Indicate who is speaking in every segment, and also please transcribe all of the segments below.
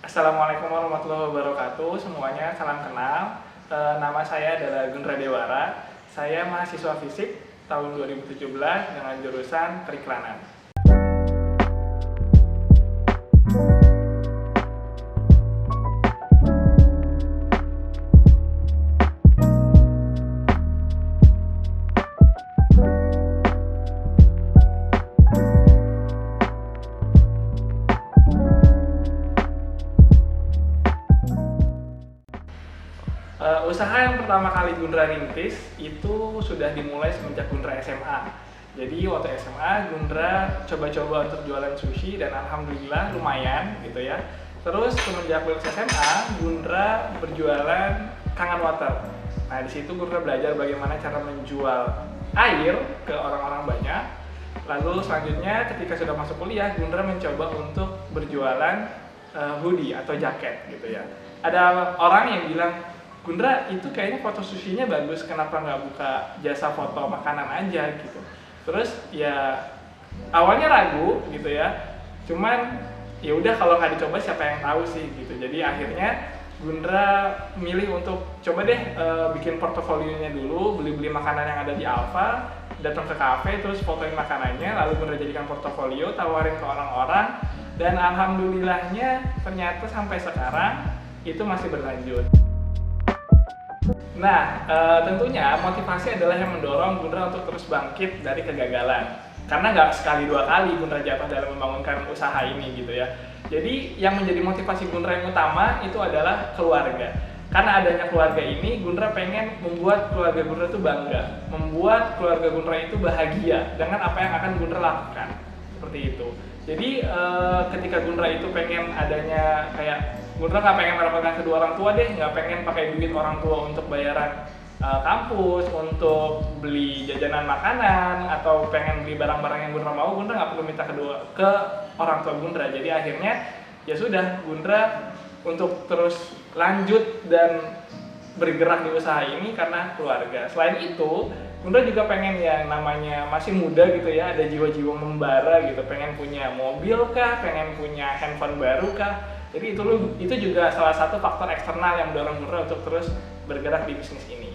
Speaker 1: Assalamualaikum warahmatullahi wabarakatuh semuanya, salam kenal. Nama saya adalah Gundra Dewara. Saya mahasiswa fisik tahun 2017 dengan jurusan periklanan. Usaha yang pertama kali Gundra rintis itu sudah dimulai semenjak Gundra SMA. Jadi waktu SMA Gundra coba-coba untuk jualan sushi dan alhamdulillah lumayan gitu ya. Terus semenjak lulus SMA Gundra berjualan kangen water. Nah di situ Gundra belajar bagaimana cara menjual air ke orang-orang banyak. Lalu selanjutnya ketika sudah masuk kuliah Gundra mencoba untuk berjualan hoodie atau jaket gitu ya. Ada orang yang bilang, Gundra itu kayaknya foto sushinya bagus, kenapa nggak buka jasa foto makanan aja gitu. Terus ya awalnya ragu gitu ya, cuman ya udah kalau nggak dicoba siapa yang tahu sih gitu. Jadi akhirnya Gundra milih untuk coba deh bikin portofolionya dulu, beli-beli makanan yang ada di Alfa, datang ke kafe terus fotoin makanannya, lalu Gundra jadikan portofolio, tawarin ke orang-orang, dan alhamdulillahnya ternyata sampai sekarang itu masih berlanjut. Nah, tentunya motivasi adalah yang mendorong Gundra untuk terus bangkit dari kegagalan. Karena nggak sekali dua kali Gundra jatuh dalam membangunkan usaha ini gitu ya. Jadi yang menjadi motivasi Gundra yang utama itu adalah keluarga. Karena adanya keluarga ini, Gundra pengen membuat keluarga Gundra itu bangga, membuat keluarga Gundra itu bahagia dengan apa yang akan Gundra lakukan. Seperti itu. Jadi ketika Gundra itu pengen adanya kayak Gundra nggak pengen merepotkan kedua orang tua deh, nggak pengen pakai duit orang tua untuk bayaran kampus, untuk beli jajanan makanan, atau pengen beli barang-barang yang Gundra mau, Gundra nggak perlu minta ke orang tua Gundra. Jadi akhirnya ya sudah, Gundra untuk terus lanjut dan bergerak di usaha ini karena keluarga. Selain itu, Gundra juga pengen yang namanya masih muda gitu ya, ada jiwa-jiwa membara gitu, pengen punya mobil kah, pengen punya handphone baru kah. Jadi itu juga salah satu faktor eksternal yang mendorong Gundra untuk terus bergerak di bisnis ini.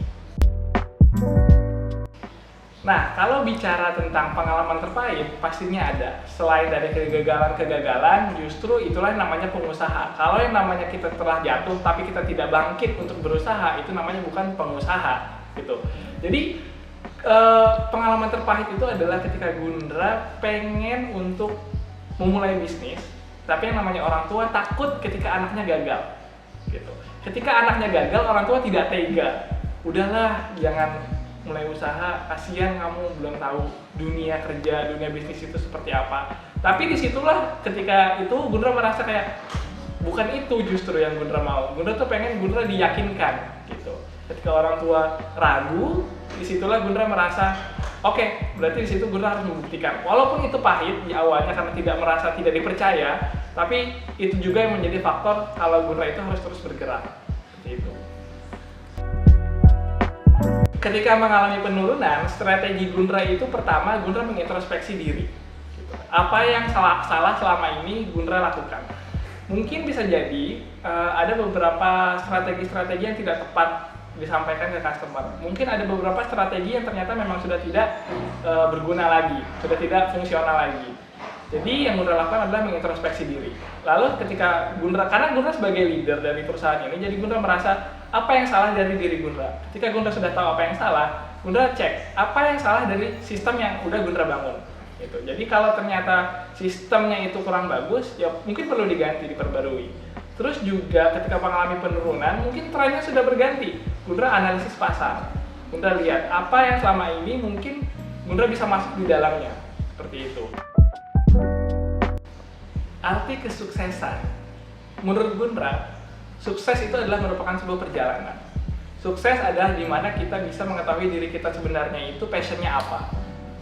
Speaker 1: Nah, kalau bicara tentang pengalaman terpahit, pastinya ada. Selain dari kegagalan-kegagalan, justru itulah yang namanya pengusaha. Kalau yang namanya kita telah jatuh, tapi kita tidak bangkit untuk berusaha, itu namanya bukan pengusaha, gitu. Jadi, pengalaman terpahit itu adalah ketika Gundra pengen untuk memulai bisnis, tapi yang namanya orang tua takut ketika anaknya gagal, gitu. Ketika anaknya gagal, orang tua tidak tega. Udahlah, jangan mulai usaha, kasihan kamu belum tahu dunia kerja, dunia bisnis itu seperti apa. Tapi disitulah ketika itu Gundra merasa kayak bukan itu justru yang Gundra mau. Gundra tuh pengen Gundra diyakinkan, gitu. Ketika orang tua ragu, disitulah Gundra merasa oke, berarti di situ Gundra harus membuktikan. Walaupun itu pahit di awalnya karena tidak dipercaya, tapi itu juga yang menjadi faktor kalau Gundra itu harus terus bergerak. Seperti itu. Ketika mengalami penurunan, strategi Gundra itu pertama Gundra mengintrospeksi diri. Gitu. Apa yang salah selama ini Gundra lakukan? Mungkin bisa jadi ada beberapa strategi-strategi yang tidak tepat disampaikan ke customer. Mungkin ada beberapa strategi yang ternyata memang sudah tidak berguna lagi, sudah tidak fungsional lagi. Jadi yang Gundra lakukan adalah mengintrospeksi diri. Lalu ketika karena Gundra sebagai leader dari perusahaan ini, jadi Gundra merasa apa yang salah dari diri Gundra. Ketika Gundra sudah tahu apa yang salah, Gundra cek apa yang salah dari sistem yang udah Gundra bangun. Gitu. Jadi kalau ternyata sistemnya itu kurang bagus, ya mungkin perlu diganti, diperbarui. Terus juga ketika mengalami penurunan, mungkin trennya sudah berganti. Gundra analisis pasar. Gundra lihat apa yang selama ini mungkin Gundra bisa masuk di dalamnya. Seperti itu. Arti kesuksesan. Menurut Gundra, sukses itu adalah merupakan sebuah perjalanan. Sukses adalah di mana kita bisa mengetahui diri kita sebenarnya itu passionnya apa.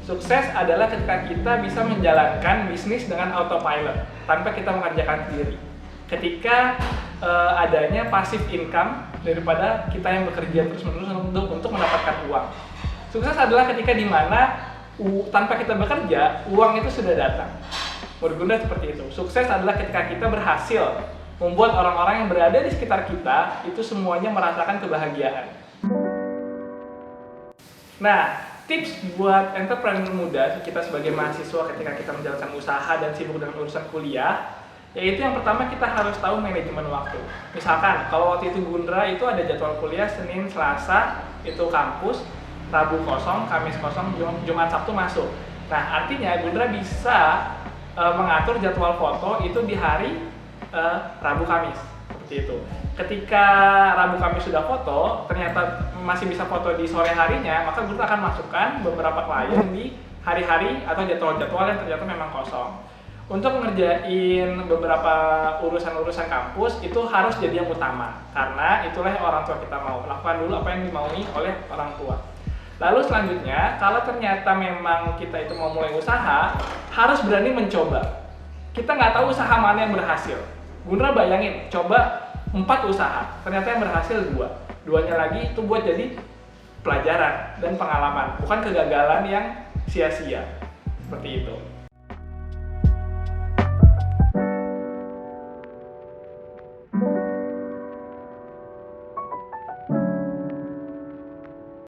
Speaker 1: Sukses adalah ketika kita bisa menjalankan bisnis dengan autopilot tanpa kita mengerjakan sendiri. Ketika adanya passive income daripada kita yang bekerja terus-menerus untuk mendapatkan uang. Sukses adalah ketika di mana tanpa kita bekerja, uang itu sudah datang. Menurut Gundra seperti itu. Sukses adalah ketika kita berhasil membuat orang-orang yang berada di sekitar kita itu semuanya merasakan kebahagiaan. Nah, tips buat entrepreneur muda, kita sebagai mahasiswa ketika kita menjalankan usaha dan sibuk dengan urusan kuliah, yaitu yang pertama kita harus tahu manajemen waktu. Misalkan, kalau waktu itu Gundra itu ada jadwal kuliah Senin, Selasa, itu kampus, Rabu kosong, Kamis kosong, Jumat, Sabtu masuk. Nah, artinya Gundra bisa mengatur jadwal foto itu di hari Rabu, Kamis, seperti itu. Ketika Rabu, Kamis sudah foto, ternyata masih bisa foto di sore harinya, maka Gundra akan masukkan beberapa klien di hari-hari atau jadwal-jadwal yang ternyata memang kosong. Untuk ngerjain beberapa urusan-urusan kampus itu harus jadi yang utama, karena itulah yang orang tua kita mau. Lakukan dulu apa yang dimaui oleh orang tua. Lalu selanjutnya, kalau ternyata memang kita itu mau mulai usaha, harus berani mencoba. Kita nggak tahu usaha mana yang berhasil. Gundra bayangin, coba 4 usaha, ternyata yang berhasil 2. 2-nya lagi itu buat jadi pelajaran dan pengalaman, bukan kegagalan yang sia-sia. Seperti itu.